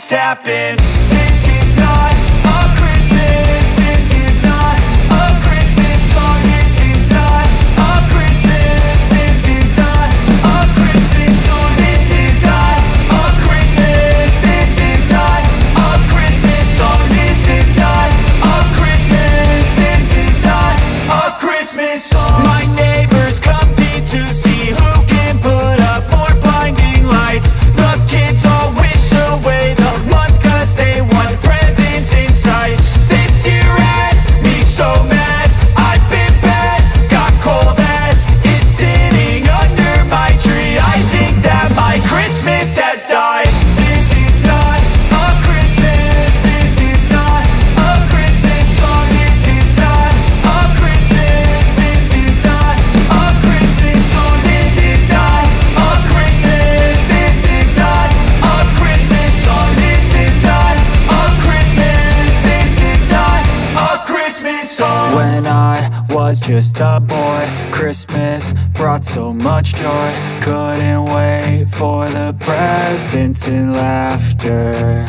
just happened. This is not a Christmas. This is not a Christmas song. This is not a Christmas. This is not a Christmas song. This is not a Christmas. This is not a Christmas song. This is not a Christmas. This is not a Christmas song. My neighbors compete to see who can put up more blinding lights. The kids all wish away the month 'cause they want presents in sight. This year had me so mad, I've been bad, got coal that is sitting under my tree. I think that my Christmas has died. This is not a Christmas. This is not a Christmas song. This is not a Christmas. This is not a Christmas song. This is not a Christmas. This is not a Christmas song. This is not a Christmas. This is not a Christmas song. When I was just a boy, Christmas brought so much joy. Couldn't wait for the presents and laughter.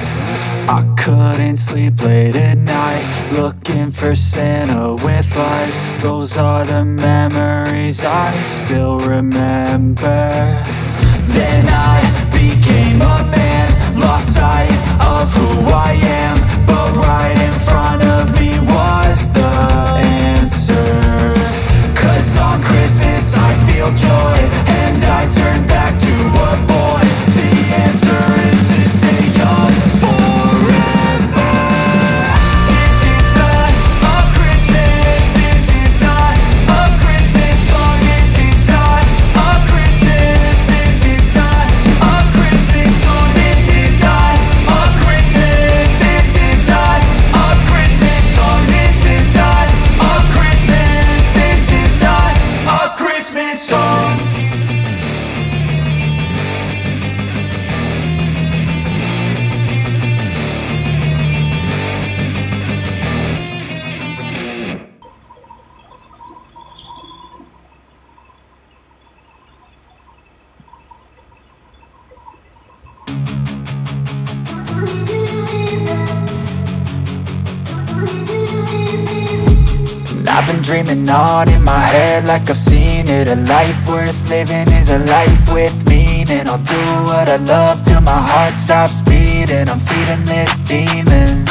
I couldn't sleep late at night, looking for Santa with lights. Those are the memories I still remember. Then I became a man, lost sight of who I am, but right in front of me was the answer. 'Cause on Christmas I feel joy, and I turn back to a boy. The answer is to stay young forever. This is not a Christmas. This is not a Christmas song. This is not a Christmas. This is not a Christmas song. This is not a Christmas. This is not a Christmas song. This is not a Christmas. This is not a Christmas song. I've been dreaming on in my head like I've seen it. A life worth living is a life with meaning. I'll do what I love till my heart stops beating. I'm feeding this demon.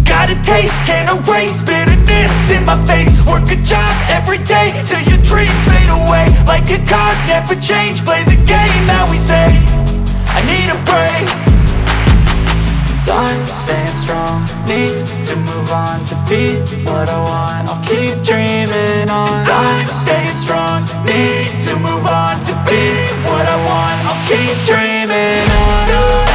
Got a taste, can't erase bitterness in my face. Work a job every day till your dreams fade away. Like a card, never change, play the game that we say. I need a break. I'm staying strong, need to move on to be what I want. I'll keep dreaming on. I'm staying strong, need to move on to be what I want. I'll keep dreaming on.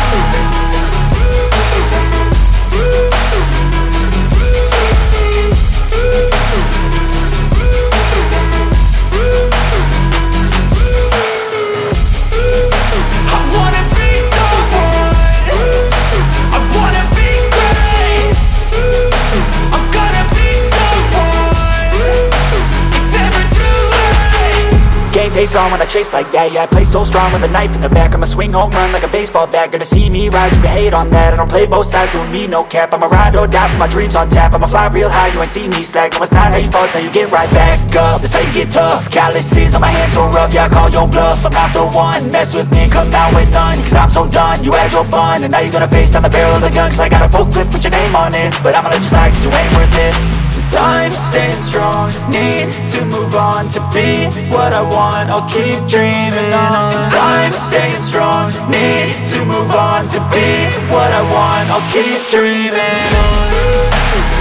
Face on when I chase like that, yeah, I play so strong with a knife in the back. I'ma swing home run like a baseball bat. Gonna see me rise, you can hate on that. I don't play both sides, doing me no cap. I'ma ride or die for my dreams on tap. I'ma fly real high, you ain't see me slack. No, it's not how you fall, it's how you get right back up. That's how you get tough. Calluses on my hands so rough, yeah, I call your bluff. I'm not the one, mess with me, come out with none. Cause I'm so done, you had your fun, and now you're gonna face down the barrel of the gun. Cause I got a full clip, put your name on it. But I'ma let you slide cause you ain't worth it. I'm staying strong, need to move on to be what I want. I'll keep dreaming on. I'm staying strong, need to move on to be what I want. I'll keep dreaming on.